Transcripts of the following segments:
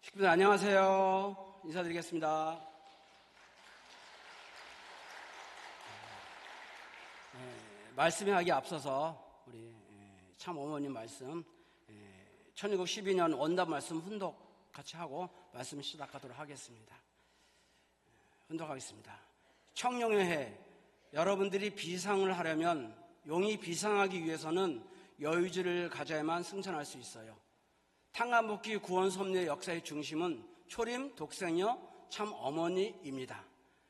식구들 안녕하세요. 인사드리겠습니다. 말씀에 하기 앞서서 우리 참 어머님 말씀 1912년 원답 말씀 훈독 같이 하고 말씀 시작하도록 하겠습니다. 훈독하겠습니다. 청룡의 해, 여러분들이 비상을 하려면 용이 비상하기 위해서는 여의주를 가져야만 승천할 수 있어요. 탕감복귀 구원 섭리의 역사의 중심은 초림 독생녀 참 어머니입니다.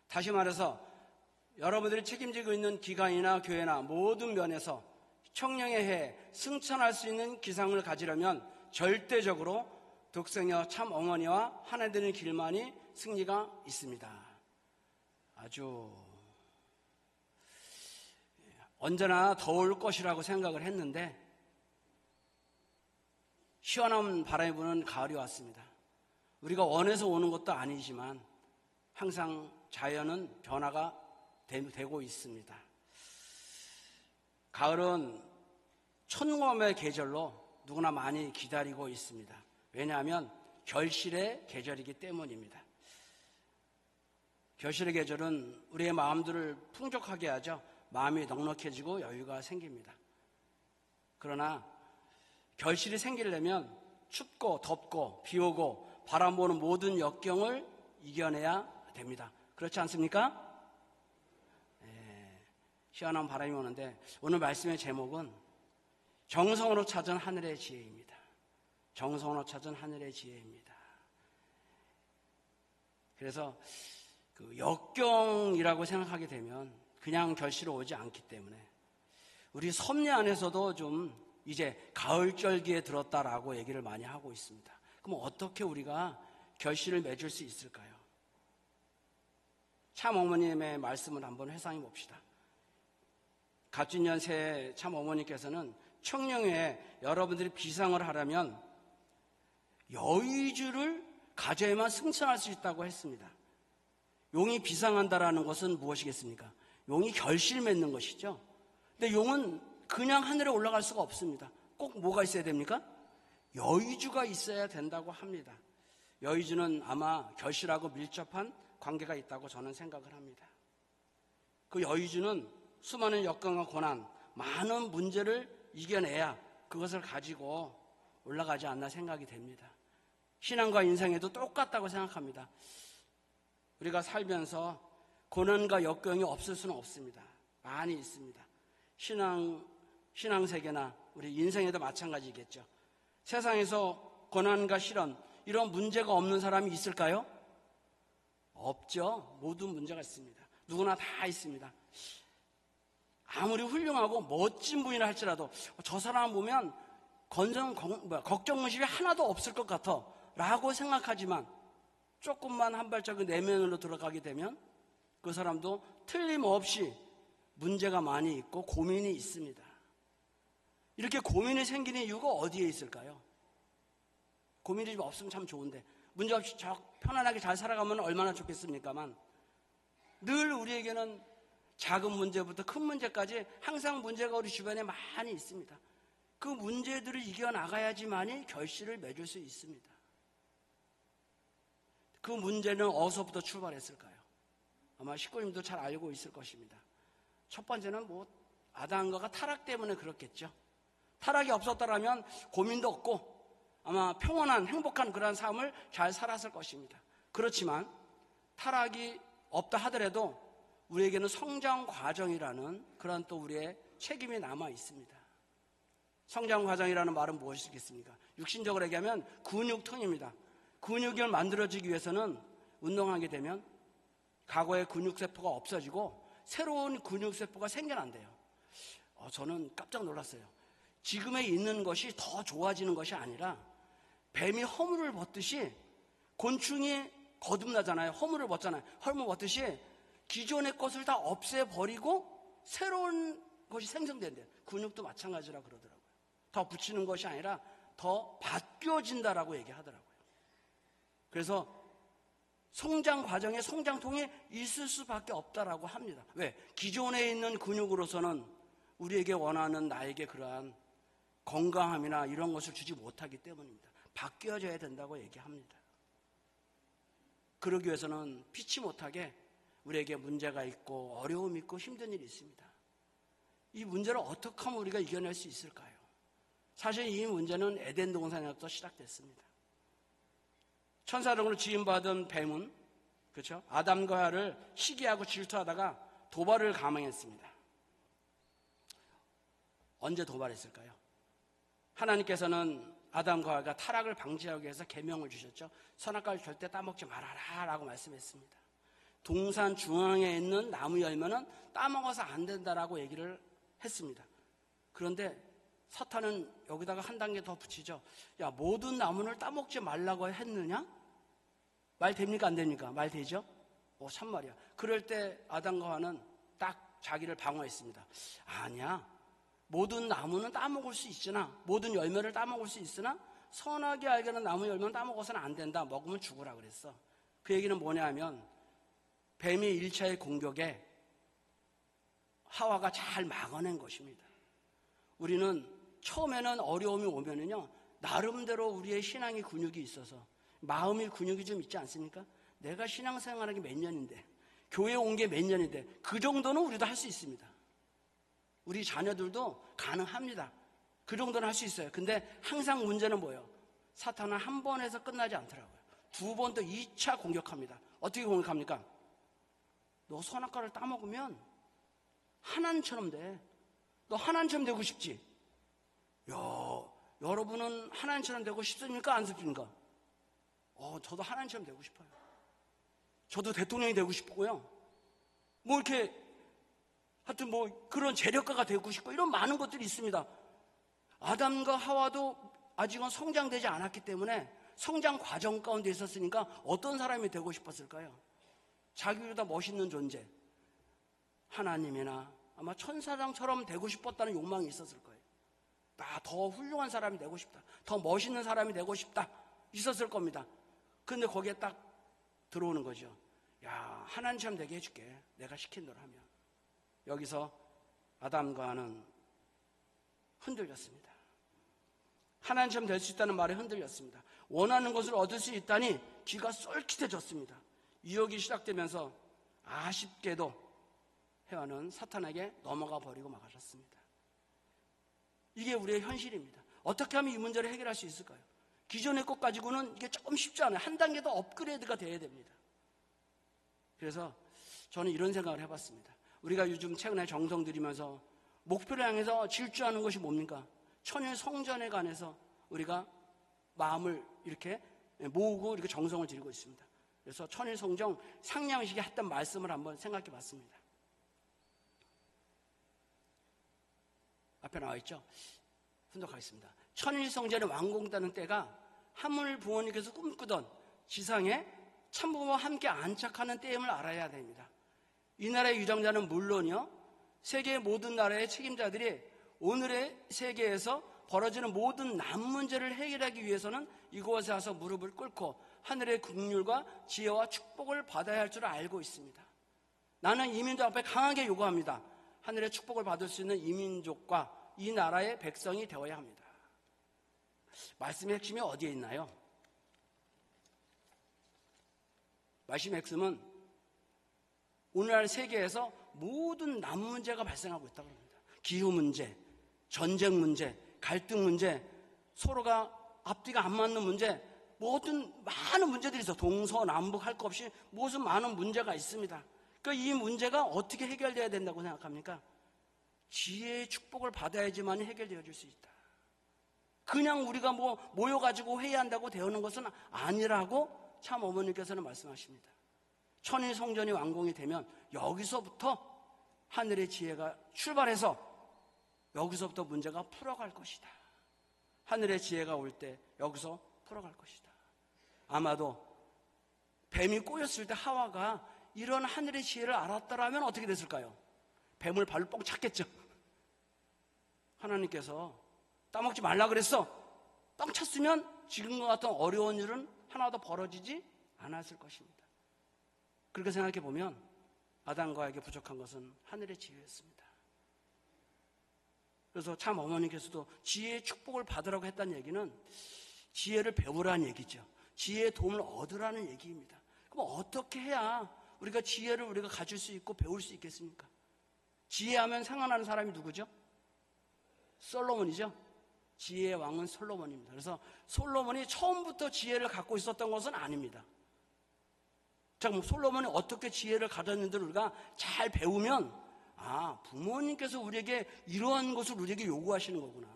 다시 말해서 여러분들이 책임지고 있는 기관이나 교회나 모든 면에서 청룡의 해 승천할 수 있는 기상을 가지려면 절대적으로 독생녀 참 어머니와 하나 되는 길만이 승리가 있습니다. 아주 언제나 더울 것이라고 생각을 했는데 시원한 바람이 부는 가을이 왔습니다. 우리가 원해서 오는 것도 아니지만 항상 자연은 변화가 되고 있습니다. 가을은 촌검의 계절로 누구나 많이 기다리고 있습니다. 왜냐하면 결실의 계절이기 때문입니다. 결실의 계절은 우리의 마음들을 풍족하게 하죠. 마음이 넉넉해지고 여유가 생깁니다. 그러나 결실이 생기려면 춥고 덥고 비 오고 바람 부는 모든 역경을 이겨내야 됩니다. 그렇지 않습니까? 시원한 바람이 오는데 오늘 말씀의 제목은 정성으로 찾은 하늘의 지혜입니다. 정성으로 찾은 하늘의 지혜입니다. 그래서 그 역경이라고 생각하게 되면 그냥 결실이 오지 않기 때문에 우리 섭리 안에서도 좀 이제 가을절기에 들었다라고 얘기를 많이 하고 있습니다. 그럼 어떻게 우리가 결실을 맺을 수 있을까요? 참 어머님의 말씀을 한번 회상해 봅시다. 갑진년새 참 어머니께서는 청룡에 여러분들이 비상을 하려면 여의주를 가져야만 승천할 수 있다고 했습니다. 용이 비상한다라는 것은 무엇이겠습니까? 용이 결실 맺는 것이죠. 근데 용은 그냥 하늘에 올라갈 수가 없습니다. 꼭 뭐가 있어야 됩니까? 여의주가 있어야 된다고 합니다. 여의주는 아마 결실하고 밀접한 관계가 있다고 저는 생각을 합니다. 그 여의주는 수많은 역경과 고난, 많은 문제를 이겨내야 그것을 가지고 올라가지 않나 생각이 됩니다. 신앙과 인생에도 똑같다고 생각합니다. 우리가 살면서 고난과 역경이 없을 수는 없습니다. 많이 있습니다. 신앙세계나 우리 인생에도 마찬가지겠죠. 세상에서 고난과 시련, 이런 문제가 없는 사람이 있을까요? 없죠. 모든 문제가 있습니다. 누구나 다 있습니다. 아무리 훌륭하고 멋진 분이라 할지라도 저 사람 보면 걱정무심이 하나도 없을 것 같아 라고 생각하지만 조금만 한 발자국 내면으로 들어가게 되면 그 사람도 틀림없이 문제가 많이 있고 고민이 있습니다. 이렇게 고민이 생기는 이유가 어디에 있을까요? 고민이 좀 없으면 참 좋은데 문제 없이 편안하게 잘 살아가면 얼마나 좋겠습니까만 늘 우리에게는 작은 문제부터 큰 문제까지 항상 문제가 우리 주변에 많이 있습니다. 그 문제들을 이겨나가야지만이 결실을 맺을 수 있습니다. 그 문제는 어디서부터 출발했을까요? 아마 식구님도 잘 알고 있을 것입니다. 첫 번째는 아담과가 타락 때문에 그렇겠죠. 타락이 없었더라면 고민도 없고 아마 평온한 행복한 그런 삶을 잘 살았을 것입니다. 그렇지만 타락이 없다 하더라도 우리에게는 성장 과정이라는 그런 또 우리의 책임이 남아 있습니다. 성장 과정이라는 말은 무엇이겠습니까? 육신적으로 얘기하면 근육통입니다. 근육을 만들어지기 위해서는 운동하게 되면 과거의 근육세포가 없어지고 새로운 근육세포가 생겨난대요. 저는 깜짝 놀랐어요. 지금에 있는 것이 더 좋아지는 것이 아니라 뱀이 허물을 벗듯이 곤충이 거듭나잖아요. 허물을 벗잖아요. 허물 벗듯이 기존의 것을 다 없애버리고 새로운 것이 생성된대요. 근육도 마찬가지라 그러더라고요. 더 붙이는 것이 아니라 더 바뀌어진다라고 얘기하더라고요. 그래서 성장 과정에 성장통이 있을 수밖에 없다라고 합니다. 왜? 기존에 있는 근육으로서는 우리에게 원하는 나에게 그러한 건강함이나 이런 것을 주지 못하기 때문입니다. 바뀌어져야 된다고 얘기합니다. 그러기 위해서는 피치 못하게 우리에게 문제가 있고 어려움이 있고 힘든 일이 있습니다. 이 문제를 어떻게 하면 우리가 이겨낼 수 있을까요? 사실 이 문제는 에덴 동산에서부터 시작됐습니다. 천사력으로 지음받은 뱀은, 그렇죠? 아담과 하와를 시기하고 질투하다가 도발을 감행했습니다. 언제 도발했을까요? 하나님께서는 아담과 하와가 타락을 방지하기 위해서 계명을 주셨죠. 선악과를 절대 따먹지 말아라 라고 말씀했습니다. 동산 중앙에 있는 나무 열매는 따먹어서 안 된다라고 얘기를 했습니다. 그런데 사탄은 여기다가 한 단계 더 붙이죠. 야, 모든 나무를 따먹지 말라고 했느냐? 말 됩니까? 안 됩니까? 말 되죠? 참말이야. 그럴 때 아담과 하와는 딱 자기를 방어했습니다. 아니야. 모든 나무는 따먹을 수 있으나, 모든 열매를 따먹을 수 있으나 선하게 알게는 나무 열매는 따먹어서는 안 된다. 먹으면 죽으라 그랬어. 그 얘기는 뭐냐 하면 뱀이 1차의 공격에 하와가 잘 막아낸 것입니다. 우리는 처음에는 어려움이 오면은요, 나름대로 우리의 신앙의 근육이 있어서, 마음의 근육이 좀 있지 않습니까? 내가 신앙생활하기 몇 년인데, 교회 온 게 몇 년인데, 그 정도는 우리도 할 수 있습니다. 우리 자녀들도 가능합니다. 그 정도는 할 수 있어요. 근데 항상 문제는 뭐예요? 사탄은 한 번에서 끝나지 않더라고요. 두 번 더 2차 공격합니다. 어떻게 공격합니까? 너 선악과를 따먹으면 하나님처럼 돼. 너 하나님처럼 되고 싶지? 여러분은 하나님처럼 되고 싶습니까? 안 싶습니까? 저도 하나님처럼 되고 싶어요. 저도 대통령이 되고 싶고요. 뭐 이렇게 하여튼 뭐 그런 재력가가 되고 싶고 이런 많은 것들이 있습니다. 아담과 하와도 아직은 성장되지 않았기 때문에 성장 과정 가운데 있었으니까 어떤 사람이 되고 싶었을까요? 자기보다 멋있는 존재, 하나님이나 아마 천사장처럼 되고 싶었다는 욕망이 있었을 거예요. 나 더 훌륭한 사람이 되고 싶다, 더 멋있는 사람이 되고 싶다, 있었을 겁니다. 그런데 거기에 딱 들어오는 거죠. 야, 하나님처럼 되게 해줄게, 내가 시킨 대로 하면. 여기서 아담과 하와는 흔들렸습니다. 하나님처럼 될 수 있다는 말에 흔들렸습니다. 원하는 것을 얻을 수 있다니 귀가 쏠깃해졌습니다. 유혹이 시작되면서 아쉽게도 해와는 사탄에게 넘어가 버리고 말았습니다. 이게 우리의 현실입니다. 어떻게 하면 이 문제를 해결할 수 있을까요? 기존의 것 가지고는 이게 조금 쉽지 않아요. 한 단계 더 업그레이드가 돼야 됩니다. 그래서 저는 이런 생각을 해봤습니다. 우리가 요즘 최근에 정성 들이면서 목표를 향해서 질주하는 것이 뭡니까? 천일 성전에 관해서 우리가 마음을 이렇게 모으고 이렇게 정성을 들이고 있습니다. 그래서 천일 성전 상냥식에 했던 말씀을 한번 생각해 봤습니다. 앞에 나와 있죠? 분석하겠습니다. 천일 성전의 완공되는 때가 하물 부모님께서 꿈꾸던 지상에 참부모와 함께 안착하는 때임을 알아야 됩니다. 이 나라의 유정자는 물론이요, 세계의 모든 나라의 책임자들이 오늘의 세계에서 벌어지는 모든 남 문제를 해결하기 위해서는 이곳에 와서 무릎을 꿇고 하늘의 긍휼과 지혜와 축복을 받아야 할 줄 알고 있습니다. 나는 이민족 앞에 강하게 요구합니다. 하늘의 축복을 받을 수 있는 이민족과 이 나라의 백성이 되어야 합니다. 말씀의 핵심이 어디에 있나요? 말씀의 핵심은 오늘날 세계에서 모든 남 문제가 발생하고 있다고 합니다. 기후 문제, 전쟁 문제, 갈등 문제, 서로가 앞뒤가 안 맞는 문제, 모든 많은 문제들이 있어. 동서남북 할 것 없이 무슨 많은 문제가 있습니다. 그러니까 이 문제가 어떻게 해결돼야 된다고 생각합니까? 지혜의 축복을 받아야지만 해결되어질 수 있다. 그냥 우리가 모여가지고 회의한다고 되어오는 것은 아니라고 참 어머니께서는 말씀하십니다. 천일 성전이 완공이 되면 여기서부터 하늘의 지혜가 출발해서 여기서부터 문제가 풀어갈 것이다. 하늘의 지혜가 올 때 여기서 풀어갈 것이다. 아마도 뱀이 꼬였을 때 하와가 이런 하늘의 지혜를 알았더라면 어떻게 됐을까요? 뱀을 발로 뻥 찼겠죠. 하나님께서 따먹지 말라 그랬어. 뻥 찼으면 지금과 같은 어려운 일은 하나도 벌어지지 않았을 것입니다. 그렇게 생각해 보면 아담과 하와에게 부족한 것은 하늘의 지혜였습니다. 그래서 참 어머니께서도 지혜의 축복을 받으라고 했다는 얘기는 지혜를 배우라는 얘기죠. 지혜의 도움을 얻으라는 얘기입니다. 그럼 어떻게 해야 우리가 지혜를 우리가 가질 수 있고 배울 수 있겠습니까? 지혜하면 생각나는 사람이 누구죠? 솔로몬이죠. 지혜의 왕은 솔로몬입니다. 그래서 솔로몬이 처음부터 지혜를 갖고 있었던 것은 아닙니다. 자, 그럼 솔로몬이 어떻게 지혜를 가졌는지를 우리가 잘 배우면 부모님께서 우리에게 이러한 것을 우리에게 요구하시는 거구나.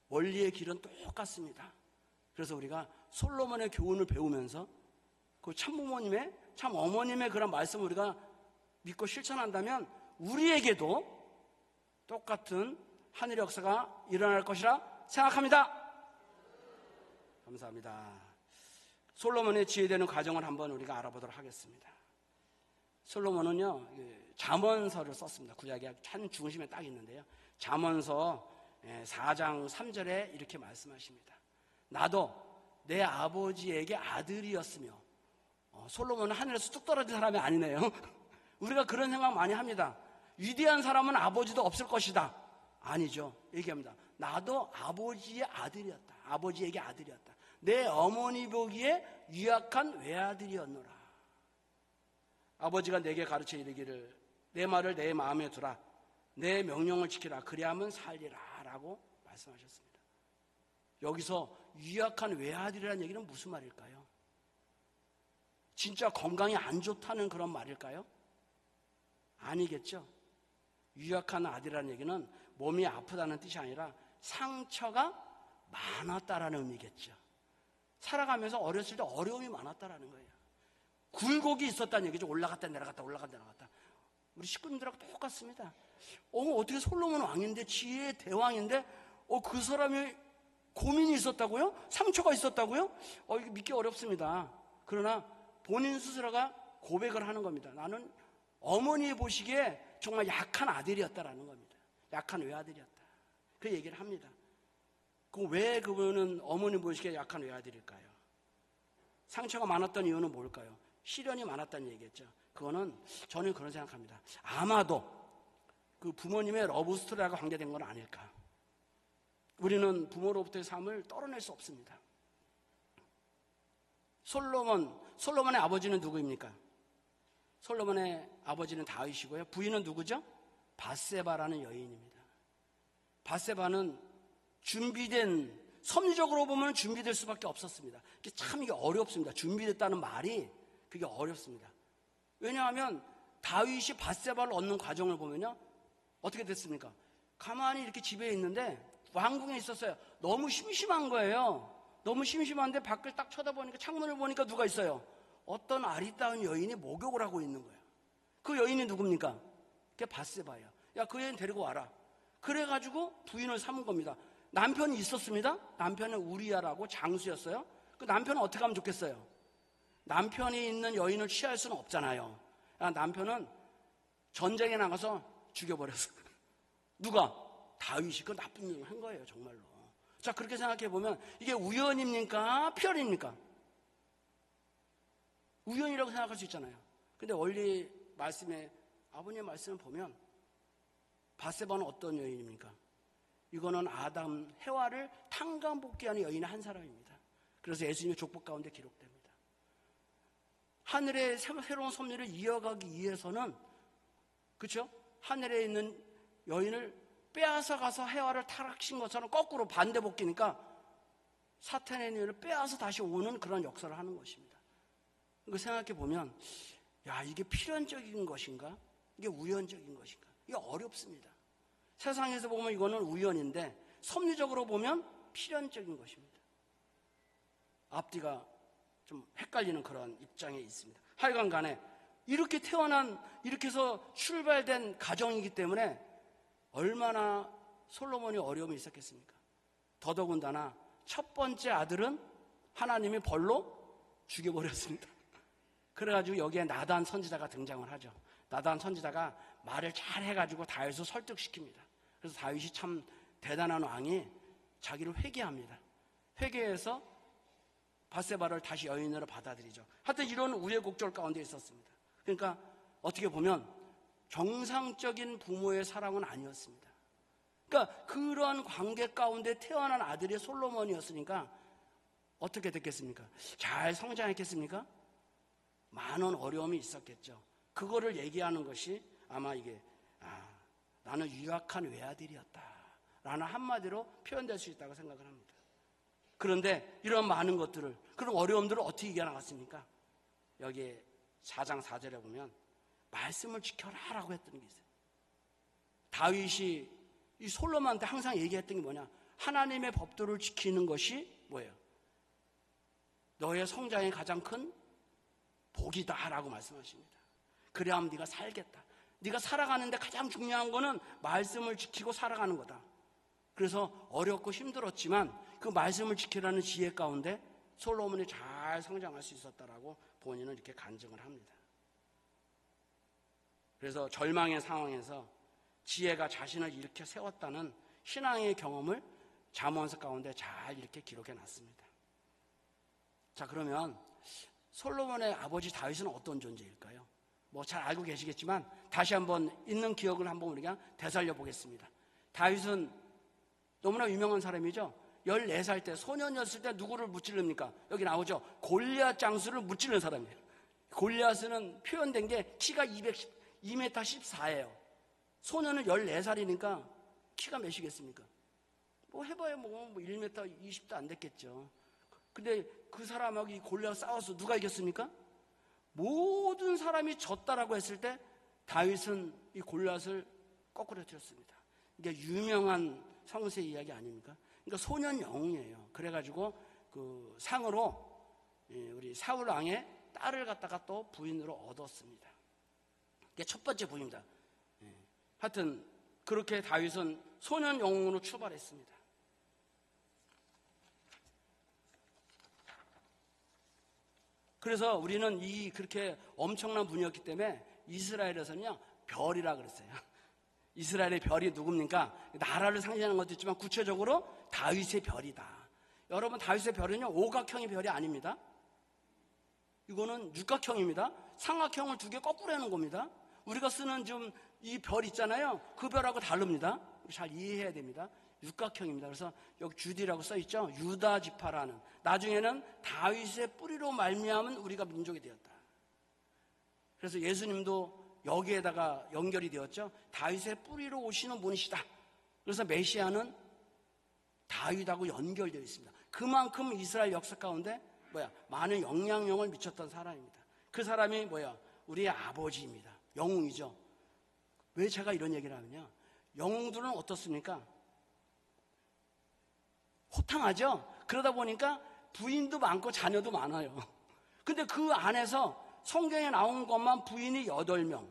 원리의 길은 똑같습니다. 그래서 우리가 솔로몬의 교훈을 배우면서 그 참부모님의, 참어머님의 그런 말씀을 우리가 믿고 실천한다면 우리에게도 똑같은 하늘의 역사가 일어날 것이라 생각합니다. 감사합니다. 솔로몬의 지혜되는 과정을 한번 우리가 알아보도록 하겠습니다. 솔로몬은요, 잠언서를 썼습니다. 구약의 한 중심에 딱 있는데요. 잠언서 4장 3절에 이렇게 말씀하십니다. 나도 내 아버지에게 아들이었으며, 솔로몬은 하늘에서 뚝 떨어진 사람이 아니네요. 우리가 그런 생각 많이 합니다. 위대한 사람은 아버지도 없을 것이다. 아니죠. 얘기합니다. 나도 아버지의 아들이었다. 아버지에게 아들이었다. 내 어머니 보기에 유약한 외아들이었노라. 아버지가 내게 가르쳐 이르기를 내 말을 내 마음에 두라. 내 명령을 지키라. 그리하면 살리라. 라고 말씀하셨습니다. 여기서 유약한 외아들이라는 얘기는 무슨 말일까요? 진짜 건강이 안 좋다는 그런 말일까요? 아니겠죠. 유약한 아들이라는 얘기는 몸이 아프다는 뜻이 아니라 상처가 많았다라는 의미겠죠. 살아가면서 어렸을 때 어려움이 많았다라는 거예요. 굴곡이 있었다는 얘기죠. 올라갔다 내려갔다 올라갔다 내려갔다. 우리 식구님들하고 똑같습니다. 어떻게 솔로몬 왕인데 지혜의 대왕인데 그 사람이 고민이 있었다고요? 상처가 있었다고요? 이거 믿기 어렵습니다. 그러나 본인 스스로가 고백을 하는 겁니다. 나는 어머니 보시기에 정말 약한 아들이었다라는 겁니다. 약한 외아들이었다. 그 얘기를 합니다. 왜 그분은 어머니 보시기에 약한 외아들일까요? 상처가 많았던 이유는 뭘까요? 시련이 많았다는 얘기겠죠. 그거는 저는 그런 생각합니다. 아마도 그 부모님의 러브스토리하고 관계된 건 아닐까. 우리는 부모로부터의 삶을 떨어낼 수 없습니다. 솔로몬의 아버지는 누구입니까? 솔로몬의 아버지는 다윗이고요. 부인은 누구죠? 밧세바라는 여인입니다. 밧세바는 섭리적으로 보면 준비될 수밖에 없었습니다. 참 이게 어렵습니다. 준비됐다는 말이 그게 어렵습니다. 왜냐하면 다윗이 밧세바를 얻는 과정을 보면요. 어떻게 됐습니까? 가만히 이렇게 집에 있는데 왕궁에 있었어요. 너무 심심한 거예요. 너무 심심한데 밖을 딱 쳐다보니까 창문을 보니까 누가 있어요? 어떤 아리따운 여인이 목욕을 하고 있는 거예요. 그 여인이 누굽니까? 그게 밧세바예요. 야, 그 여인 데리고 와라. 그래가지고 부인을 삼은 겁니다. 남편이 있었습니다. 남편은 우리야라고 장수였어요. 그 남편은 어떻게 하면 좋겠어요? 남편이 있는 여인을 취할 수는 없잖아요. 남편은 전쟁에 나가서 죽여버렸어요. 누가? 다윗이 그 나쁜 일을 한 거예요, 정말로. 자, 그렇게 생각해 보면 이게 우연입니까? 필연입니까? 우연이라고 생각할 수 있잖아요. 근데 원리 말씀에 아버님의 말씀을 보면 밧세바는 어떤 여인입니까? 이거는 아담, 해와를 탕감복귀하는 여인의 한 사람입니다. 그래서 예수님의 족보 가운데 기록됩니다. 하늘의 새로운 섭리를 이어가기 위해서는, 그렇죠? 하늘에 있는 여인을 빼앗아 가서 해와를 타락신 것처럼 거꾸로 반대 복귀니까 사탄의 여인을 빼앗아 다시 오는 그런 역사를 하는 것입니다. 이거 생각해 보면, 야, 이게 필연적인 것인가? 이게 우연적인 것인가? 이게 어렵습니다. 세상에서 보면 이거는 우연인데 섭리적으로 보면 필연적인 것입니다. 앞뒤가 좀 헷갈리는 그런 입장에 있습니다. 하여간 간에 이렇게 이렇게 해서 출발된 가정이기 때문에 얼마나 솔로몬이 어려움이 있었겠습니까? 더더군다나 첫 번째 아들은 하나님이 벌로 죽여버렸습니다. 그래가지고 여기에 나단 선지자가 등장을 하죠. 나단 선지자가 말을 잘 해가지고 다윗을 설득시킵니다. 그래서 다윗이 참 대단한 왕이 자기를 회개합니다. 회개해서 밧세바를 다시 여인으로 받아들이죠. 하여튼 이런 우여곡절 가운데 있었습니다. 그러니까 어떻게 보면 정상적인 부모의 사랑은 아니었습니다. 그러니까 그러한 관계 가운데 태어난 아들이 솔로몬이었으니까 어떻게 됐겠습니까? 잘 성장했겠습니까? 많은 어려움이 있었겠죠. 그거를 얘기하는 것이 아마 이게 나는 유약한 외아들이었다 라는 한마디로 표현될 수 있다고 생각을 합니다. 그런데 이런 많은 것들을, 그런 어려움들을 어떻게 이겨나갔습니까? 여기에 4장 4절에 보면 말씀을 지켜라 라고 했던 게 있어요. 다윗이 이 솔로몬한테 항상 얘기했던 게 뭐냐? 하나님의 법도를 지키는 것이 뭐예요? 너의 성장의 가장 큰 복이다 라고 말씀하십니다. 그래야 하면 네가 살겠다. 네가 살아가는데 가장 중요한 거는 말씀을 지키고 살아가는 거다. 그래서 어렵고 힘들었지만 그 말씀을 지키라는 지혜 가운데 솔로몬이 잘 성장할 수 있었다라고 본인은 이렇게 간증을 합니다. 그래서 절망의 상황에서 지혜가 자신을 일으켜 세웠다는 신앙의 경험을 잠언서 가운데 잘 이렇게 기록해 놨습니다. 자, 그러면 솔로몬의 아버지 다윗은 어떤 존재일까요? 뭐 잘 알고 계시겠지만 다시 한번 있는 기억을 한번 우리가 되살려 보겠습니다. 다윗은 너무나 유명한 사람이죠. 14살 때, 소년이었을 때 누구를 무찔릅니까? 여기 나오죠. 골리앗 장수를 무찔른 사람이에요. 골리앗은 표현된 게 키가 2m 14예요. 소년은 14살이니까 키가 몇이겠습니까? 뭐 해봐야 뭐 1m 20도 안 됐겠죠. 근데 그 사람하고 이 골리앗 싸워서 누가 이겼습니까? 모든 사람이 졌다라고 했을 때 다윗은 이 골리앗을 거꾸로 튀었습니다. 이게 유명한 성세 이야기 아닙니까? 그러니까 소년 영웅이에요. 그래가지고 그 상으로 우리 사울 왕의 딸을 갖다가 또 부인으로 얻었습니다. 이게 첫 번째 부인입니다. 하여튼 그렇게 다윗은 소년 영웅으로 출발했습니다. 그래서 우리는 이 그렇게 엄청난 분이었기 때문에 이스라엘에서는요 별이라 그랬어요. 이스라엘의 별이 누굽니까? 나라를 상징하는 것도 있지만 구체적으로 다윗의 별이다. 여러분, 다윗의 별은요 오각형의 별이 아닙니다. 이거는 육각형입니다. 삼각형을 두 개 거꾸로 해놓은 겁니다. 우리가 쓰는 좀 이 별 있잖아요. 그 별하고 다릅니다. 잘 이해해야 됩니다. 육각형입니다. 그래서 여기 주디라고 써있죠. 유다 지파라는. 나중에는 다윗의 뿌리로 말미암은 우리가 민족이 되었다. 그래서 예수님도 여기에다가 연결이 되었죠. 다윗의 뿌리로 오시는 분이시다. 그래서 메시아는 다윗하고 연결되어 있습니다. 그만큼 이스라엘 역사 가운데 많은 영향력을 미쳤던 사람입니다. 그 사람이 우리의 아버지입니다. 영웅이죠. 왜 제가 이런 얘기를 하느냐? 영웅들은 어떻습니까? 호탕하죠? 그러다 보니까 부인도 많고 자녀도 많아요. 근데 그 안에서 성경에 나온 것만 부인이 8명.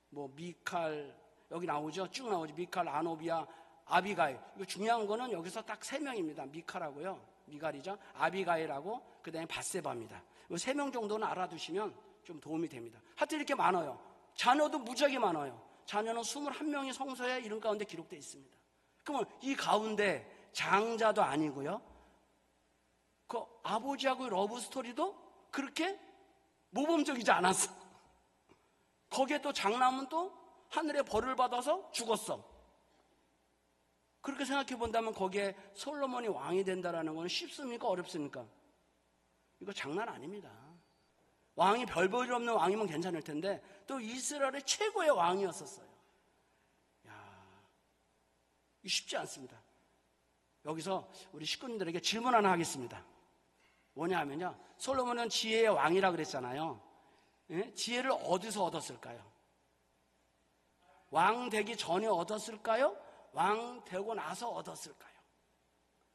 뭐 미칼, 여기 나오죠? 쭉 나오죠. 미칼, 아노비아, 아비가일. 이거 중요한 거는 여기서 딱 3명입니다. 미칼하고요. 미갈이죠. 아비가일하고 그 다음에 밧세바입니다. 이 3명 정도는 알아두시면 좀 도움이 됩니다. 하여튼 이렇게 많아요. 자녀도 무지하게 많아요. 자녀는 21명이 성서에 이름 가운데 기록되어 있습니다. 그러면 이 가운데 장자도 아니고요. 그 아버지하고의 러브 스토리도 그렇게 모범적이지 않았어. 거기에 또 장남은 또 하늘의 벌을 받아서 죽었어. 그렇게 생각해 본다면 거기에 솔로몬이 왕이 된다는 건 쉽습니까? 어렵습니까? 이거 장난 아닙니다. 왕이 별볼일 없는 왕이면 괜찮을 텐데 또 이스라엘의 최고의 왕이었었어요. 이거 쉽지 않습니다. 여기서 우리 식구님들에게 질문 하나 하겠습니다. 뭐냐 하면요, 솔로몬은 지혜의 왕이라 그랬잖아요. 지혜를 어디서 얻었을까요? 왕 되기 전에 얻었을까요? 왕 되고 나서 얻었을까요?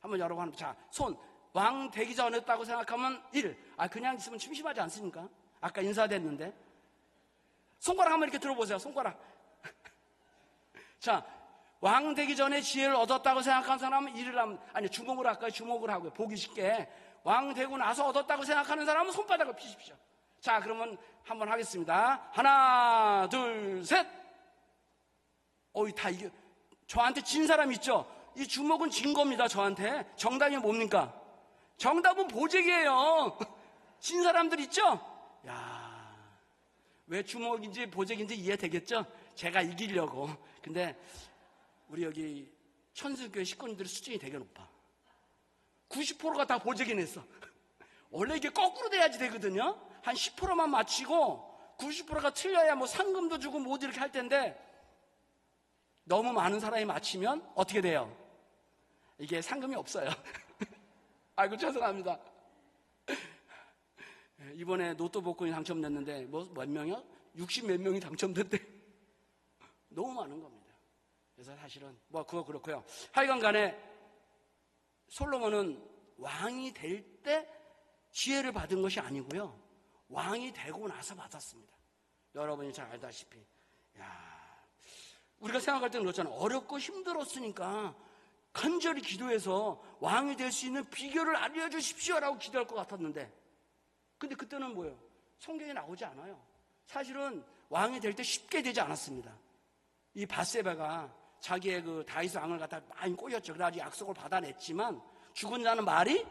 한번 여러분, 자, 손. 왕 되기 전에 했다고 생각하면 1. 그냥 있으면 심심하지 않습니까? 아까 인사됐는데. 손가락 한번 이렇게 들어보세요. 손가락. 자, 왕 되기 전에 지혜를 얻었다고 생각하는 사람은 1을 하면, 주목을 할까요? 주목을 하고요. 보기 쉽게. 왕 되고 나서 얻었다고 생각하는 사람은 손바닥을 피십시오. 자, 그러면 한번 하겠습니다. 하나, 둘, 셋. 다 이게, 저한테 진 사람 있죠? 이 주목은 진 겁니다, 저한테. 정답이 뭡니까? 정답은 보재기예요. 진 사람들 있죠? 왜 주먹인지 보재기인지 이해되겠죠? 제가 이기려고. 근데 우리 여기 천수교회 식구님들의 수준이 되게 높아. 90%가 다 보재기 냈어. 원래 이게 거꾸로 돼야지 되거든요. 한 10%만 맞히고 90%가 틀려야 뭐 상금도 주고 뭐 이렇게 할 텐데 너무 많은 사람이 맞히면 어떻게 돼요? 이게 상금이 없어요. 아이고 죄송합니다. 이번에 로또 복권이 당첨됐는데 몇 명이요? 60 몇 명이 당첨됐대. 너무 많은 겁니다. 그래서 사실은 뭐 그거 그렇고요. 하여간 간에 솔로몬은 왕이 될 때 지혜를 받은 것이 아니고요. 왕이 되고 나서 받았습니다. 여러분이 잘 알다시피. 우리가 생각할 때는 그렇잖아요. 어렵고 힘들었으니까 간절히 기도해서 왕이 될 수 있는 비결을 알려주십시오라고 기도할 것 같았는데, 근데 그때는 뭐예요? 성경에 나오지 않아요. 사실은 왕이 될 때 쉽게 되지 않았습니다. 이 밧세바가 자기의 그 다윗 왕을 갖다 많이 꼬였죠. 그래가지고 약속을 받아냈지만 죽은 자는 말이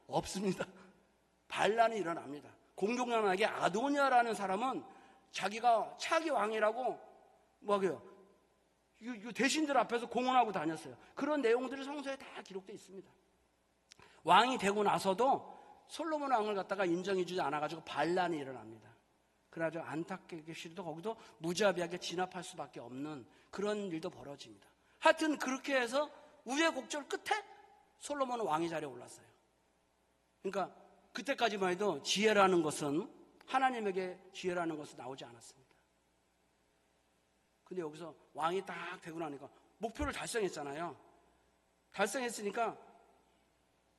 없습니다. 반란이 일어납니다. 공공연하게 아도니아라는 사람은 자기가 차기 왕이라고 뭐하게요? 대신들 앞에서 공언하고 다녔어요. 그런 내용들이 성서에 다 기록되어 있습니다. 왕이 되고 나서도 솔로몬 왕을 갖다가 인정해주지 않아가지고 반란이 일어납니다. 그래가지고 안타깝게도 거기도 무자비하게 진압할 수밖에 없는 그런 일도 벌어집니다. 하여튼 그렇게 해서 우여곡절 끝에 솔로몬은 왕의 자리에 올랐어요. 그러니까 그때까지만 해도 지혜라는 것은, 하나님에게 지혜라는 것은 나오지 않았습니다. 근데 여기서 왕이 딱 되고 나니까 목표를 달성했잖아요. 달성했으니까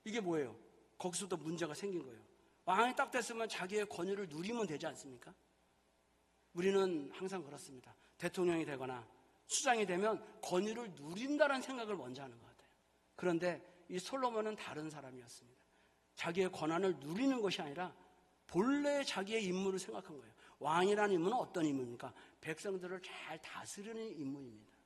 이게 뭐예요? 거기서부터 문제가 생긴 거예요. 왕이 딱 됐으면 자기의 권위를 누리면 되지 않습니까? 우리는 항상 그렇습니다. 대통령이 되거나 수장이 되면 권위를 누린다는 생각을 먼저 하는 것 같아요. 그런데 이 솔로몬은 다른 사람이었습니다. 자기의 권한을 누리는 것이 아니라 본래 자기의 임무를 생각한 거예요. 왕이라는 임무는 어떤 임무입니까? 백성들을 잘 다스리는 임무입니다.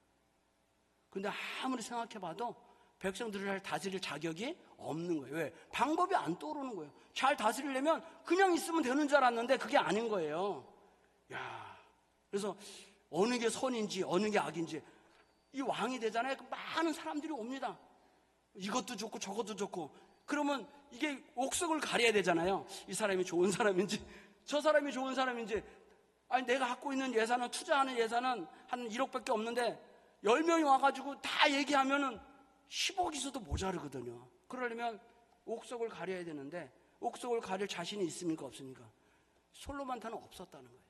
근데 아무리 생각해봐도 백성들을 잘 다스릴 자격이 없는 거예요. 왜? 방법이 안 떠오르는 거예요. 잘 다스리려면 그냥 있으면 되는 줄 알았는데 그게 아닌 거예요. 그래서 어느 게 선인지 어느 게 악인지, 이 왕이 되잖아요. 많은 사람들이 옵니다. 이것도 좋고 저것도 좋고. 그러면 이게 옥석을 가려야 되잖아요. 이 사람이 좋은 사람인지 저 사람이 좋은 사람인지. 아니 내가 갖고 있는 예산은, 투자하는 예산은 한 1억밖에 없는데 10명이 와가지고 다 얘기하면은 10억 있어도 모자르거든요. 그러려면 옥석을 가려야 되는데 옥석을 가릴 자신이 있습니까 없습니까? 솔로몬한테는 없었다는 거예요.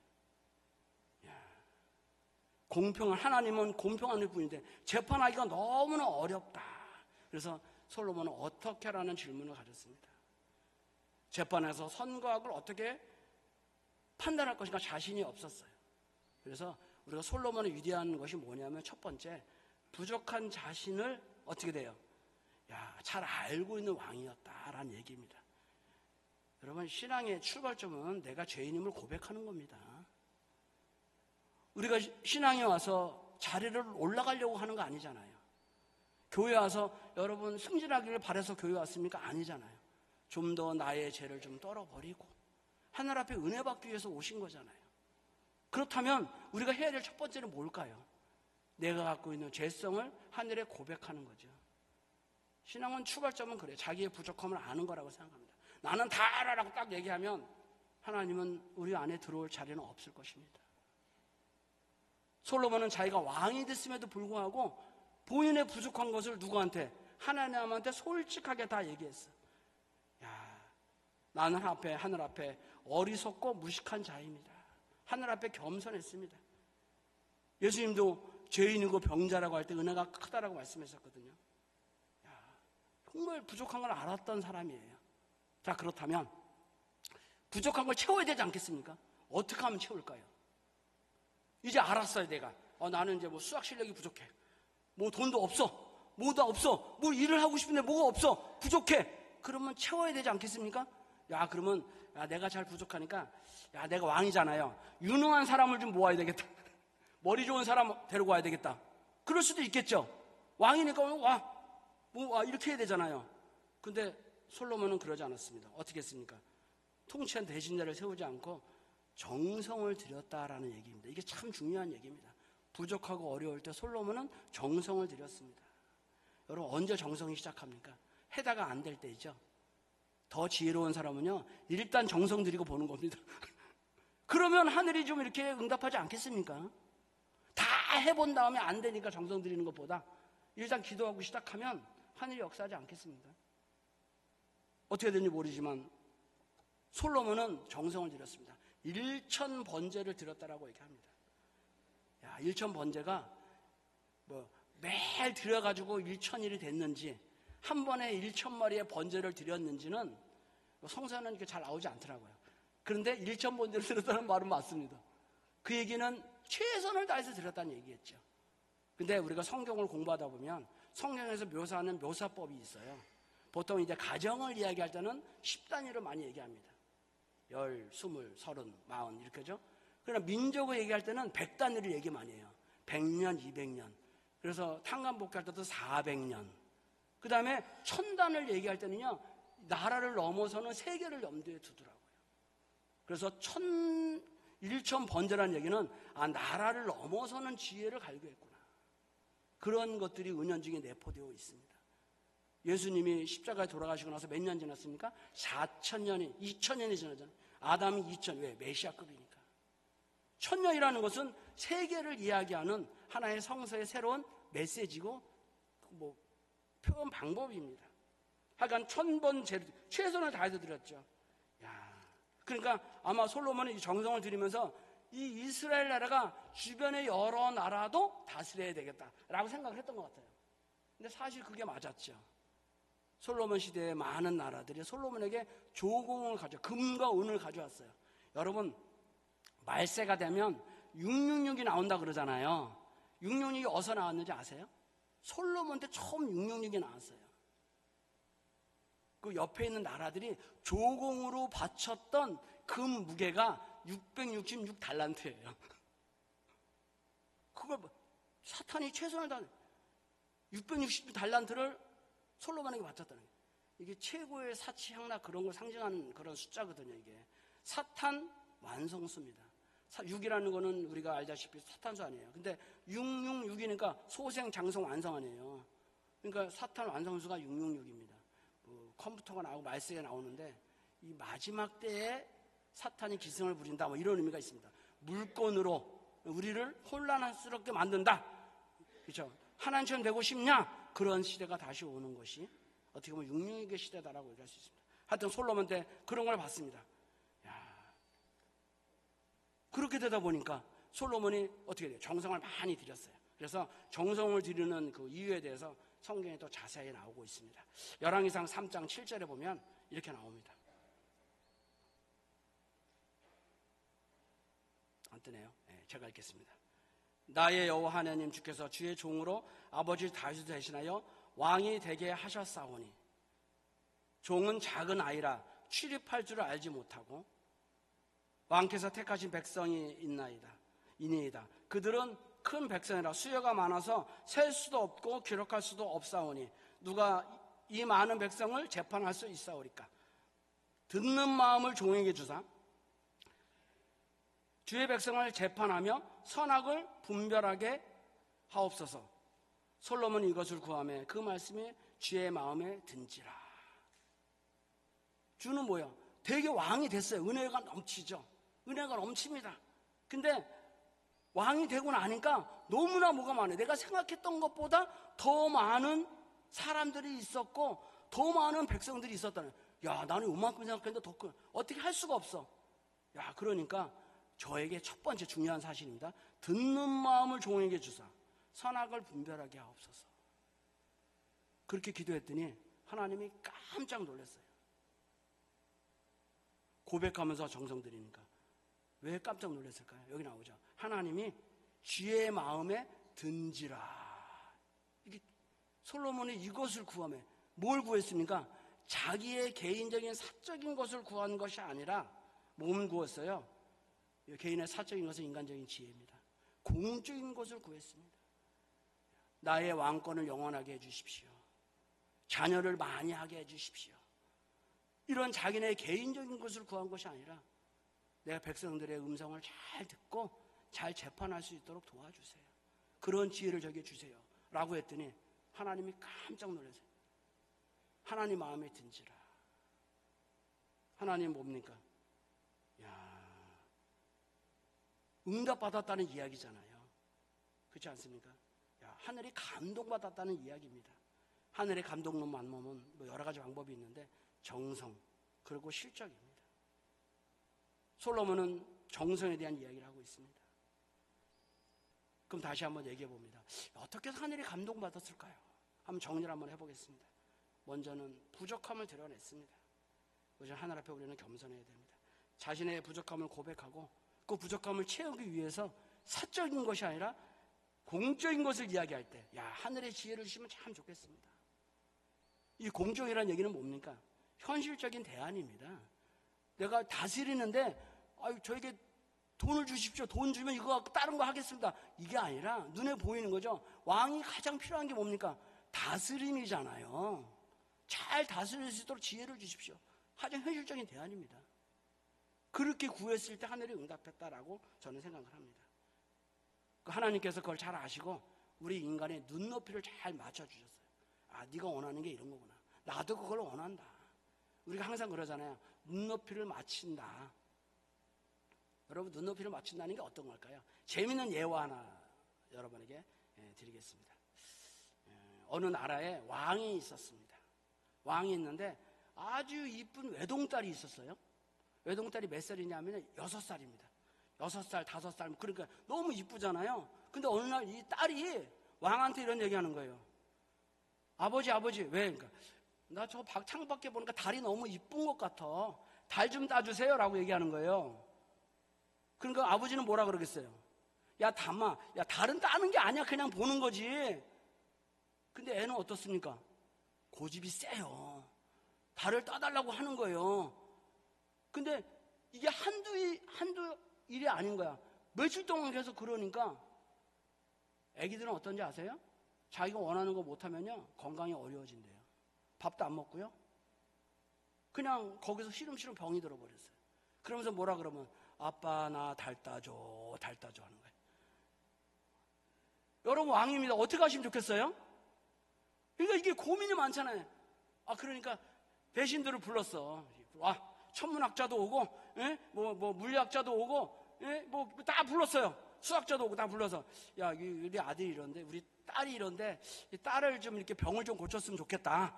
공평한, 하나님은 공평한 분인데 재판하기가 너무나 어렵다. 그래서 솔로몬은 어떻게 하라는 질문을 가졌습니다. 재판에서 선과 악을 어떻게 판단할 것인가 자신이 없었어요. 그래서 우리가 솔로몬의 위대한 것이 뭐냐면, 첫 번째, 부족한 자신을 어떻게 돼요? 잘 알고 있는 왕이었다라는 얘기입니다. 여러분, 신앙의 출발점은 내가 죄인임을 고백하는 겁니다. 우리가 신앙에 와서 자리를 올라가려고 하는 거 아니잖아요. 교회 와서 여러분 승진하기를 바라서 교회 왔습니까? 아니잖아요. 좀 더 나의 죄를 좀 떨어버리고 하늘 앞에 은혜 받기 위해서 오신 거잖아요. 그렇다면 우리가 해야 될 첫 번째는 뭘까요? 내가 갖고 있는 죄성을 하늘에 고백하는 거죠. 신앙은 출발점은 그래요. 자기의 부족함을 아는 거라고 생각합니다. 나는 다 알아라고 딱 얘기하면 하나님은 우리 안에 들어올 자리는 없을 것입니다. 솔로몬은 자기가 왕이 됐음에도 불구하고 본인의 부족한 것을 누구한테? 하나님한테 솔직하게 다 얘기했어. 나는 하늘 앞에 어리석고 무식한 자입니다. 하늘 앞에 겸손했습니다. 예수님도 죄인이고 병자라고 할 때 은혜가 크다라고 말씀하셨거든요. 정말 부족한 걸 알았던 사람이에요. 자, 그렇다면 부족한 걸 채워야 되지 않겠습니까? 어떻게 하면 채울까요? 이제 알았어요. 내가 나는 이제 뭐 수학 실력이 부족해, 뭐 돈도 없어, 뭐도 없어, 뭐 일을 하고 싶은데 뭐가 없어, 부족해. 그러면 채워야 되지 않겠습니까? 그러면 내가 잘 부족하니까 내가 왕이잖아요. 유능한 사람을 좀 모아야 되겠다. 머리 좋은 사람 데리고 와야 되겠다. 그럴 수도 있겠죠. 왕이니까 이렇게 해야 되잖아요. 근데 솔로몬은 그러지 않았습니다. 어떻게 했습니까? 통치한 대신자를 세우지 않고 정성을 들였다라는 얘기입니다. 이게 참 중요한 얘기입니다. 부족하고 어려울 때 솔로몬은 정성을 들였습니다. 여러분, 언제 정성이 시작합니까? 해다가 안 될 때이죠. 더 지혜로운 사람은요, 일단 정성 들이고 보는 겁니다. 그러면 하늘이 좀 이렇게 응답하지 않겠습니까? 다 해본 다음에 안 되니까 정성 들이는 것보다 일단 기도하고 시작하면 하늘이 역사하지 않겠습니까? 어떻게 됐는지 모르지만 솔로몬은 정성을 들였습니다. 1000번제를 드렸다라고 얘기합니다. 야, 1000번제가 뭐 매일 드려가지고 1000일이 됐는지 한 번에 1000마리의 번제를 드렸는지는 성서는 이렇게 잘 나오지 않더라고요. 그런데 1000번제를 드렸다는 말은 맞습니다. 그 얘기는 최선을 다해서 드렸다는 얘기겠죠. 근데 우리가 성경을 공부하다 보면 성경에서 묘사하는 묘사법이 있어요. 보통 이제 가정을 이야기할 때는 10단위로 많이 얘기합니다. 10, 20, 30, 40 이렇게죠. 그러나 민족을 얘기할 때는 100단위로 얘기 많이 해요. 100년, 200년. 그래서 탕감복귀할 때도 400년. 그 다음에 1000단을 얘기할 때는요, 나라를 넘어서는 세계를 염두에 두더라고요. 그래서 1000번제라는 얘기는 나라를 넘어서는 지혜를 갈구했구나. 그런 것들이 은연중에 내포되어 있습니다. 예수님이 십자가에 돌아가시고 나서 몇 년 지났습니까? 4000년이, 2000년이 지나잖아요. 아담이 2000, 왜? 메시아급이니까. 1000년이라는 것은 세계를 이야기하는 하나의 성서의 새로운 메시지고 뭐 표현 방법입니다. 하여간 1000번 최선을 다해서 드렸죠. 야, 그러니까 아마 솔로몬은 이 정성을 들이면서 이 이스라엘 나라가 주변의 여러 나라도 다스려야 되겠다라고 생각을 했던 것 같아요. 근데 사실 그게 맞았죠. 솔로몬 시대의 많은 나라들이 솔로몬에게 조공을 금과 은을 가져왔어요. 여러분, 말세가 되면 666이 나온다 그러잖아요. 666이 어디서 나왔는지 아세요? 솔로몬 때 처음 666이 나왔어요. 그 옆에 있는 나라들이 조공으로 바쳤던 금 무게가 666달란트예요. 그걸 사탄이 최선을 다해 660달란트를 솔로몬에게 바쳤다는 거예요. 이게 최고의 사치 향락 그런 걸 상징하는 그런 숫자거든요. 이게 사탄 완성수입니다. 6이라는 거는 우리가 알다시피 사탄수 아니에요. 근데 666이니까 소생 장성 완성 아니에요. 그러니까 사탄 완성수가 666입니다. 컴퓨터가 나오고 말세가 나오는데 이 마지막 때에 사탄이 기승을 부린다 뭐 이런 의미가 있습니다. 물건으로 우리를 혼란스럽게 만든다. 그렇죠? 하나님처럼 되고 싶냐? 그런 시대가 다시 오는 것이 어떻게 보면 666의 시대다라고 얘기할 수 있습니다. 하여튼 솔로몬 때 그런 걸 봤습니다. 야, 그렇게 되다 보니까 솔로몬이 어떻게 돼요? 정성을 많이 들였어요. 그래서 정성을 들이는 그 이유에 대해서 성경에 또 자세히 나오고 있습니다. 열왕기상 3장 7절에 보면 이렇게 나옵니다. 안 뜨네요. 네, 제가 읽겠습니다. 나의 여호와 하나님 주께서 주의 종으로 아버지 다윗을 대신하여 왕이 되게 하셨사오니 종은 작은 아이라 출입할 줄을 알지 못하고 왕께서 택하신 백성이 이니이다. 그들은 큰 백성이라 수요가 많아서 셀 수도 없고 기록할 수도 없사오니 누가 이 많은 백성을 재판할 수 있사오리까. 듣는 마음을 종에게 주사 주의 백성을 재판하며 선악을 분별하게 하옵소서. 솔로몬이 이것을 구하며 그 말씀이 주의 마음에 든지라. 주는 뭐야? 되게 왕이 됐어요. 은혜가 넘치죠. 은혜가 넘칩니다. 근데 왕이 되고 나니까 너무나 뭐가 많아요. 내가 생각했던 것보다 더 많은 사람들이 있었고 더 많은 백성들이 있었다는. 야, 나는 요만큼 생각했는데 더 큰. 어떻게 할 수가 없어. 야, 그러니까 저에게 첫 번째 중요한 사실입니다. 듣는 마음을 종에게 주사 선악을 분별하게 하옵소서. 그렇게 기도했더니 하나님이 깜짝 놀랐어요. 고백하면서 정성 드리니까. 왜 깜짝 놀랐을까요? 여기 나오죠. 하나님이 주의 마음에 든지라. 이게 솔로몬이 이것을 구하며 뭘 구했습니까? 자기의 개인적인 사적인 것을 구한 것이 아니라 뭘 구했어요? 개인의 사적인 것은 인간적인 지혜입니다. 공적인 것을 구했습니다. 나의 왕권을 영원하게 해주십시오. 자녀를 많이 하게 해주십시오. 이런 자기네 개인적인 것을 구한 것이 아니라 내가 백성들의 음성을 잘 듣고 잘 재판할 수 있도록 도와주세요. 그런 지혜를 저에게 주세요. 라고 했더니 하나님이 깜짝 놀라세요. 하나님 마음에 든지라. 하나님 뭡니까? 야, 응답받았다는 이야기잖아요. 그렇지 않습니까? 야, 하늘이 감동받았다는 이야기입니다. 하늘의 감동론 만나면 뭐 여러 가지 방법이 있는데 정성 그리고 실적입니다. 솔로몬은 정성에 대한 이야기를 하고 있습니다. 그럼 다시 한번 얘기해 봅니다. 어떻게 해서 하늘이 감동받았을까요? 한번 정리를 한번 해보겠습니다. 먼저는 부족함을 드러냈습니다. 그래서 하늘 앞에 우리는 겸손해야 됩니다. 자신의 부족함을 고백하고 그 부족함을 채우기 위해서 사적인 것이 아니라 공적인 것을 이야기할 때, 야, 하늘의 지혜를 주시면 참 좋겠습니다. 이 공적이라는 얘기는 뭡니까? 현실적인 대안입니다. 내가 다스리는데, 아유, 저에게 돈을 주십시오. 돈 주면 이거 다른 거 하겠습니다. 이게 아니라 눈에 보이는 거죠. 왕이 가장 필요한 게 뭡니까? 다스림이잖아요. 잘 다스릴 수 있도록 지혜를 주십시오. 가장 현실적인 대안입니다. 그렇게 구했을 때 하늘이 응답했다라고 저는 생각을 합니다. 하나님께서 그걸 잘 아시고 우리 인간의 눈높이를 잘 맞춰주셨어요. 아, 네가 원하는 게 이런 거구나. 나도 그걸 원한다. 우리가 항상 그러잖아요. 눈높이를 맞춘다. 여러분, 눈높이를 맞춘다는 게 어떤 걸까요? 재미있는 예화 하나 여러분에게 드리겠습니다. 어느 나라에 왕이 있었습니다. 왕이 있는데 아주 이쁜 외동딸이 있었어요. 외동딸이 몇 살이냐면 6살입니다. 6살, 5살, 그러니까 너무 이쁘잖아요. 근데 어느 날 이 딸이 왕한테 이런 얘기하는 거예요. 아버지, 왜? 그러니까 나 저 창밖에 보니까 달이 너무 이쁜 것 같아. 달 좀 따주세요 라고 얘기하는 거예요. 그러니까 아버지는 뭐라 그러겠어요? 야, 담아. 야, 달은 따는 게 아니야. 그냥 보는 거지. 근데 애는 어떻습니까? 고집이 세요. 달을 따달라고 하는 거예요. 근데 이게 한두 일이 아닌 거야. 며칠 동안 계속 그러니까 애기들은 어떤지 아세요? 자기가 원하는 거 못하면요 건강이 어려워진대요. 밥도 안 먹고요. 그냥 거기서 시름시름 병이 들어버렸어요. 그러면서 뭐라 그러면 아빠 나 달 따줘 하는 거예요. 여러분, 왕입니다. 어떻게 하시면 좋겠어요? 그러니까 이게 고민이 많잖아요. 그러니까 대신들을 불렀어. 와, 천문학자도 오고, 물리학자도 오고, 다 불렀어요. 수학자도 오고 다 불러서, 야, 우리 아들이 이런데, 우리 딸이 이런데, 이 딸을 좀 이렇게 병을 좀 고쳤으면 좋겠다.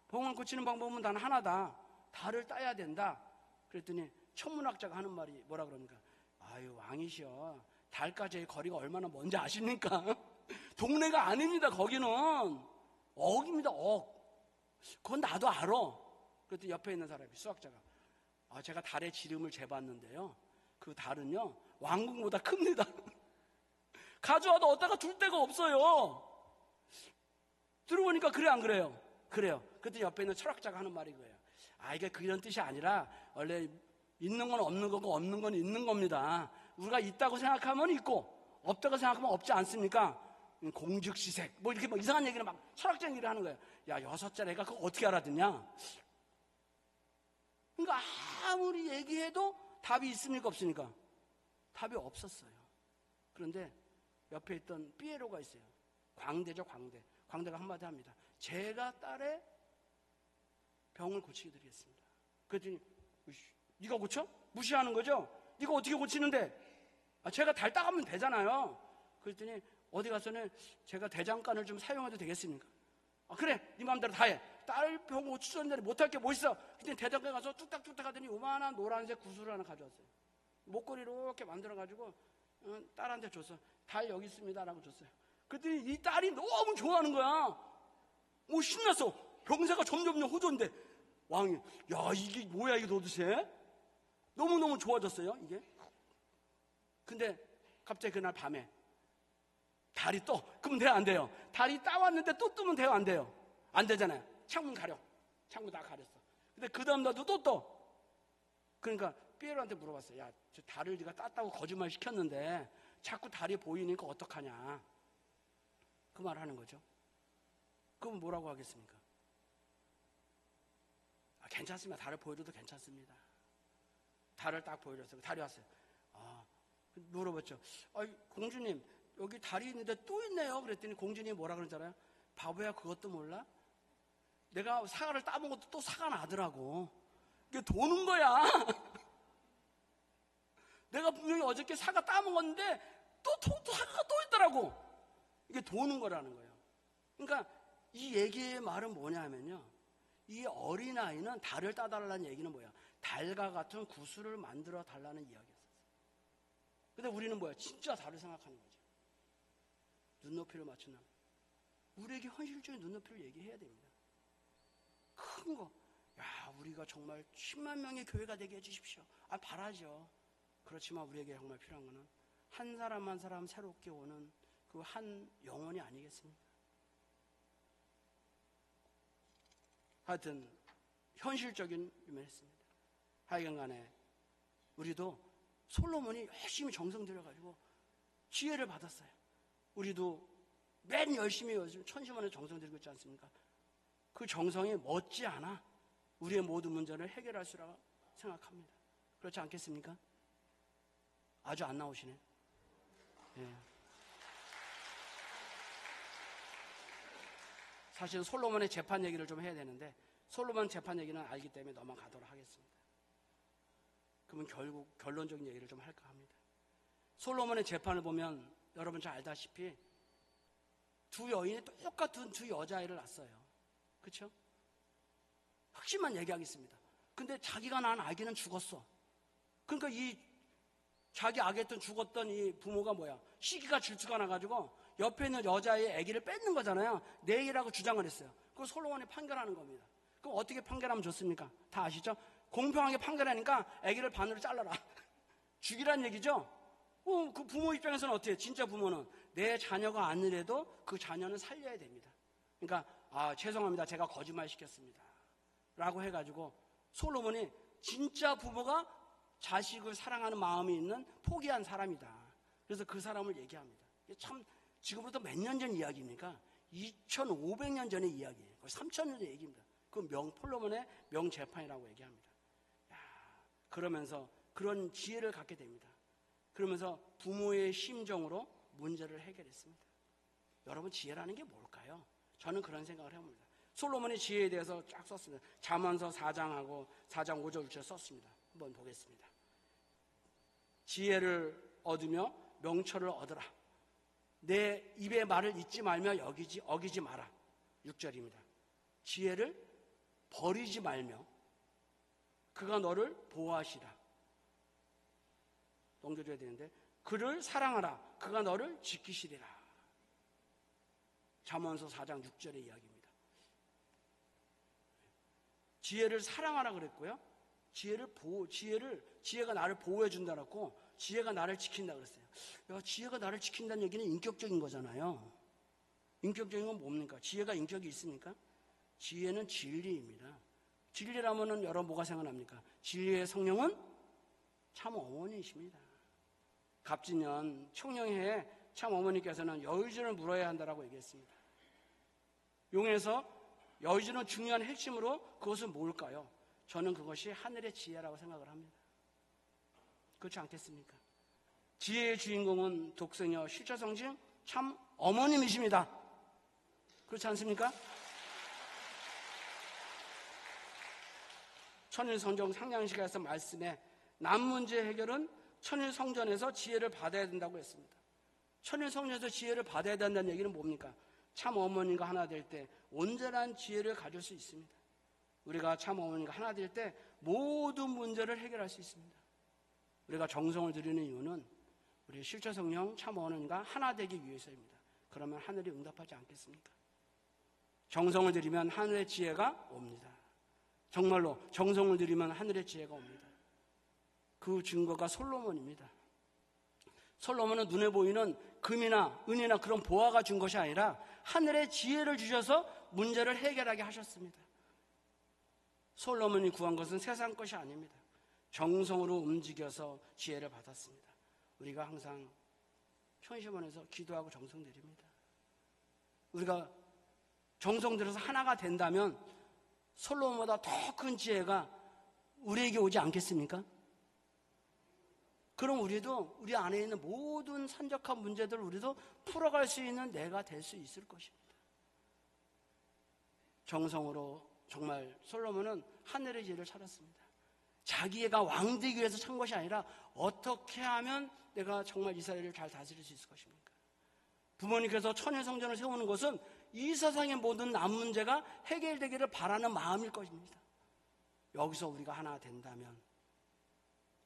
병을 고치는 방법은 단 하나다. 달을 따야 된다. 그랬더니 천문학자가 하는 말이 뭐라 그럽니까? 아유, 왕이시여. 달까지의 거리가 얼마나 먼지 아십니까? 동네가 아닙니다. 거기는 억입니다. 그건 나도 알아. 그랬더니 옆에 있는 사람이, 수학자가, 제가 달의 지름을 재봤는데요, 그 달은요 왕궁보다 큽니다. 가져와도 어디다가 둘 데가 없어요. 들어보니까 그래 안 그래요? 그래요. 그랬더니 옆에 있는 철학자가 하는 말이 그거예요. 이게 그런 뜻이 아니라 원래 있는 건 없는 거고 없는 건 있는 겁니다. 우리가 있다고 생각하면 있고 없다고 생각하면 없지 않습니까? 공즉시색 이렇게 이상한 얘기를 막 철학적 얘기를 하는 거예요. 야, 6살 애가 그거 어떻게 알아듣냐? 그러니까 아무리 얘기해도 답이 있습니까 없습니까? 답이 없었어요. 그런데 옆에 있던 피에로가 있어요. 광대죠, 광대. 광대가 한마디 합니다. 제가 딸의 병을 고치게 드리겠습니다. 그랬더니 네가 고쳐? 무시하는 거죠? 네가 어떻게 고치는데? 제가 달 따가면 되잖아요. 그랬더니 어디 가서는 제가 대장간을 좀 사용해도 되겠습니까? 그래, 네 마음대로 다 해. 딸 병 고치는데 못할 게 뭐 있어? 그랬더니 대장간 가서 뚝딱뚝딱 하더니 요만한 노란색 구슬을 하나 가져왔어요. 목걸이로 이렇게 만들어가지고 딸한테 줬어. 달 여기 있습니다 라고 줬어요. 그랬더니 이 딸이 너무 좋아하는 거야. 신났어. 병세가 점점 호전돼. 왕이, 야, 이게 뭐야 이게 도대체? 너무너무 좋아졌어요 이게. 근데 갑자기 그날 밤에 달이 떠. 그럼 돼요 안 돼요? 달이 따왔는데 또 뜨면 돼요 안 돼요? 안 되잖아요. 창문 가려. 창문 다 가렸어. 근데 그 다음 날도 또 떠. 그러니까 피에로한테 물어봤어요. 야, 저 달을 네가 땄다고 거짓말 시켰는데 자꾸 달이 보이니까 어떡하냐. 그 말 하는 거죠. 그럼 뭐라고 하겠습니까? 괜찮습니다. 달을 보여줘도 괜찮습니다. 달을 딱 보여줬어요. 달이 왔어요. 물어봤죠. 공주님, 여기 달이 있는데 또 있네요. 그랬더니 공주님이 뭐라 그러잖아요. 바보야, 그것도 몰라? 내가 사과를 따먹어도 또 사가 나더라고. 이게 도는 거야. 내가 분명히 어저께 사과 따먹었는데 또 사과가 또 있더라고. 이게 도는 거라는 거예요. 그러니까 이 얘기의 말은 뭐냐면요, 이 어린아이는 달을 따달라는 얘기는 뭐야? 달과 같은 구슬을 만들어 달라는 이야기였어요. 근데 우리는 뭐야? 진짜 달을 생각하는 거죠. 눈높이를 맞춘다. 우리에게 현실적인 눈높이를 얘기해야 됩니다. 큰 거. 야, 우리가 정말 10만 명의 교회가 되게 해주십시오. 바라죠. 그렇지만 우리에게 정말 필요한 거는 한 사람 한 사람 새롭게 오는 그 한 영혼이 아니겠습니까? 하여튼 현실적인 유명했습니다. 하여간간에 우리도 솔로몬이 열심히 정성 들여가지고 지혜를 받았어요. 우리도 맨 열심히 요즘 천시만에 정성 들이고 있지 않습니까? 그 정성이 멋지 않아 우리의 모든 문제를 해결할 수라 생각합니다. 그렇지 않겠습니까? 아주 안 나오시네. 예. 사실 솔로몬의 재판 얘기를 좀 해야 되는데 솔로몬 재판 얘기는 알기 때문에 넘어가도록 하겠습니다. 그러면 결국 결론적인 얘기를 좀 할까 합니다. 솔로몬의 재판을 보면 여러분 잘 알다시피 두 여인이 똑같은 두 여자아이를 낳았어요. 그렇죠? 핵심만 얘기하겠습니다. 근데 자기가 낳은 아기는 죽었어. 그러니까 이 자기 아기였던 죽었던 이 부모가 뭐야? 시기가 질투가 나가지고 옆에 있는 여자의 아기를 뺏는 거잖아요. 내 아기라고 주장을 했어요. 그걸 솔로몬이 판결하는 겁니다. 그럼 어떻게 판결하면 좋습니까? 다 아시죠? 공평하게 판결하니까 아기를 반으로 잘라라. 죽이란 얘기죠? 그 부모 입장에서는 어때요? 진짜 부모는 내 자녀가 아니래도 그 자녀는 살려야 됩니다. 그러니까 죄송합니다. 제가 거짓말 시켰습니다. 라고 해가지고 솔로몬이 진짜 부모가 자식을 사랑하는 마음이 있는 포기한 사람이다. 그래서 그 사람을 얘기합니다. 참 지금부터 몇 년 전 이야기입니까? 2500년 전의 이야기예요. 거의 3000년 전의 얘기입니다. 그 솔로몬의 명재판이라고 얘기합니다. 그러면서 그런 지혜를 갖게 됩니다. 그러면서 부모의 심정으로 문제를 해결했습니다. 여러분, 지혜라는 게 뭘까요? 저는 그런 생각을 해봅니다. 솔로몬의 지혜에 대해서 쫙 썼습니다. 잠언서 4장하고 4장 5절 6절 썼습니다. 한번 보겠습니다. 지혜를 얻으며 명철을 얻으라. 내 입의 말을 잊지 말며 어기지 마라. 6절입니다. 지혜를 버리지 말며 그가 너를 보호하시라. 넘겨줘야 되는데 그를 사랑하라. 그가 너를 지키시리라. 잠언서 4장 6절의 이야기입니다. 지혜를 사랑하라 그랬고요. 지혜가 나를 보호해 준다 그랬고 지혜가 나를 지킨다 그랬어요. 지혜가 나를 지킨다는 얘기는 인격적인 거잖아요. 인격적인 건 뭡니까? 지혜가 인격이 있습니까? 지혜는 진리입니다. 진리라면은 여러분 뭐가 생각납니까? 진리의 성령은 참 어머니이십니다. 갑진년 총령회에 참 어머니께서는 여의주를 물어야 한다라고 얘기했습니다. 용에서 여의주는 중요한 핵심으로 그것은 뭘까요? 저는 그것이 하늘의 지혜라고 생각을 합니다. 그렇지 않겠습니까? 지혜의 주인공은 독생녀 실처성심 참 어머님이십니다. 그렇지 않습니까? 천일성경 상냥시가에서 말씀에 남 문제 해결은 천일성전에서 지혜를 받아야 된다고 했습니다. 천일성전에서 지혜를 받아야 된다는 얘기는 뭡니까? 참 어머님과 하나 될 때 온전한 지혜를 가질 수 있습니다. 우리가 참 어머님과 하나 될 때 모든 문제를 해결할 수 있습니다. 우리가 정성을 들이는 이유는 우리 실처성령 참 어머님과 하나 되기 위해서입니다. 그러면 하늘이 응답하지 않겠습니까? 정성을 들이면 하늘의 지혜가 옵니다. 정말로 정성을 들이면 하늘의 지혜가 옵니다. 그 증거가 솔로몬입니다. 솔로몬은 눈에 보이는 금이나 은이나 그런 보화가 준 것이 아니라 하늘의 지혜를 주셔서 문제를 해결하게 하셨습니다. 솔로몬이 구한 것은 세상 것이 아닙니다. 정성으로 움직여서 지혜를 받았습니다. 우리가 항상 현시원에서 기도하고 정성 드립니다. 우리가 정성 들여서 하나가 된다면 솔로몬보다 더 큰 지혜가 우리에게 오지 않겠습니까? 그럼 우리도 우리 안에 있는 모든 산적한 문제들을 우리도 풀어갈 수 있는 내가 될 수 있을 것입니다. 정성으로 정말 솔로몬은 하늘의 지혜를 찾았습니다. 자기가 왕 되기 위해서 찬 것이 아니라 어떻게 하면 내가 정말 이스라엘을 잘 다스릴 수 있을 것입니까? 부모님께서 천일성전을 세우는 것은 이 세상의 모든 남 문제가 해결되기를 바라는 마음일 것입니다. 여기서 우리가 하나 된다면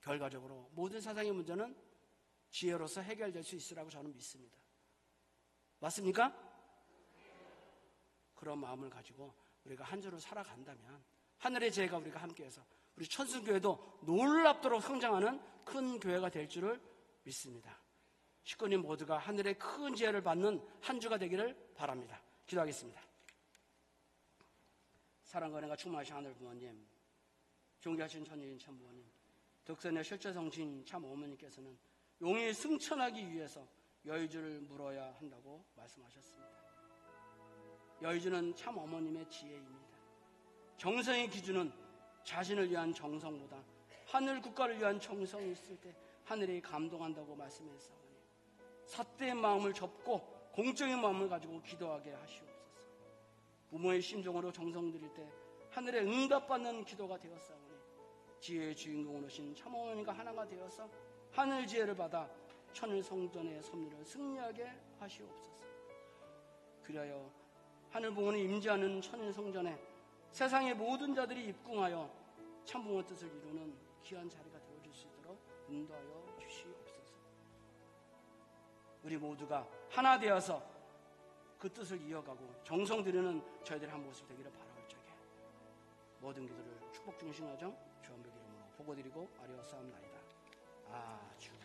결과적으로 모든 세상의 문제는 지혜로서 해결될 수 있으라고 저는 믿습니다. 맞습니까? 그런 마음을 가지고 우리가 한 주를 살아간다면 하늘의 지혜가 우리가 함께해서 우리 천순교회도 놀랍도록 성장하는 큰 교회가 될 줄을 믿습니다. 식구님 모두가 하늘의 큰 지혜를 받는 한 주가 되기를 바랍니다. 기도하겠습니다. 사랑과 은혜가 충만하신 하늘 부모님, 존귀하신 천일인 참 부모님, 덕선의 실제성신 참 어머니께서는 용이 승천하기 위해서 여의주를 물어야 한다고 말씀하셨습니다. 여의주는 참 어머님의 지혜입니다. 정성의 기준은 자신을 위한 정성보다 하늘 국가를 위한 정성이 있을 때 하늘이 감동한다고 말씀했사오니 삿대의 마음을 접고 공적인 마음을 가지고 기도하게 하시옵소서. 부모의 심정으로 정성 드릴 때 하늘에 응답받는 기도가 되었사오니 지혜의 주인공으로 오신 참어머니가 하나가 되어서 하늘 지혜를 받아 천일 성전의 섭리를 승리하게 하시옵소서. 그리하여 하늘 부모는 임재하는 천일 성전에 세상의 모든 자들이 입궁하여 참부모의 뜻을 이루는 귀한 자리가 되어줄 수 있도록 인도하여 주시옵소서. 우리 모두가 하나 되어서 그 뜻을 이어가고 정성 들이는 저희들의 한 모습 되기를 바라올 적에 모든 기도를 축복 중이신 가정 주원백 이름으로 보고드리고 아뢰었사옵나이다. 아주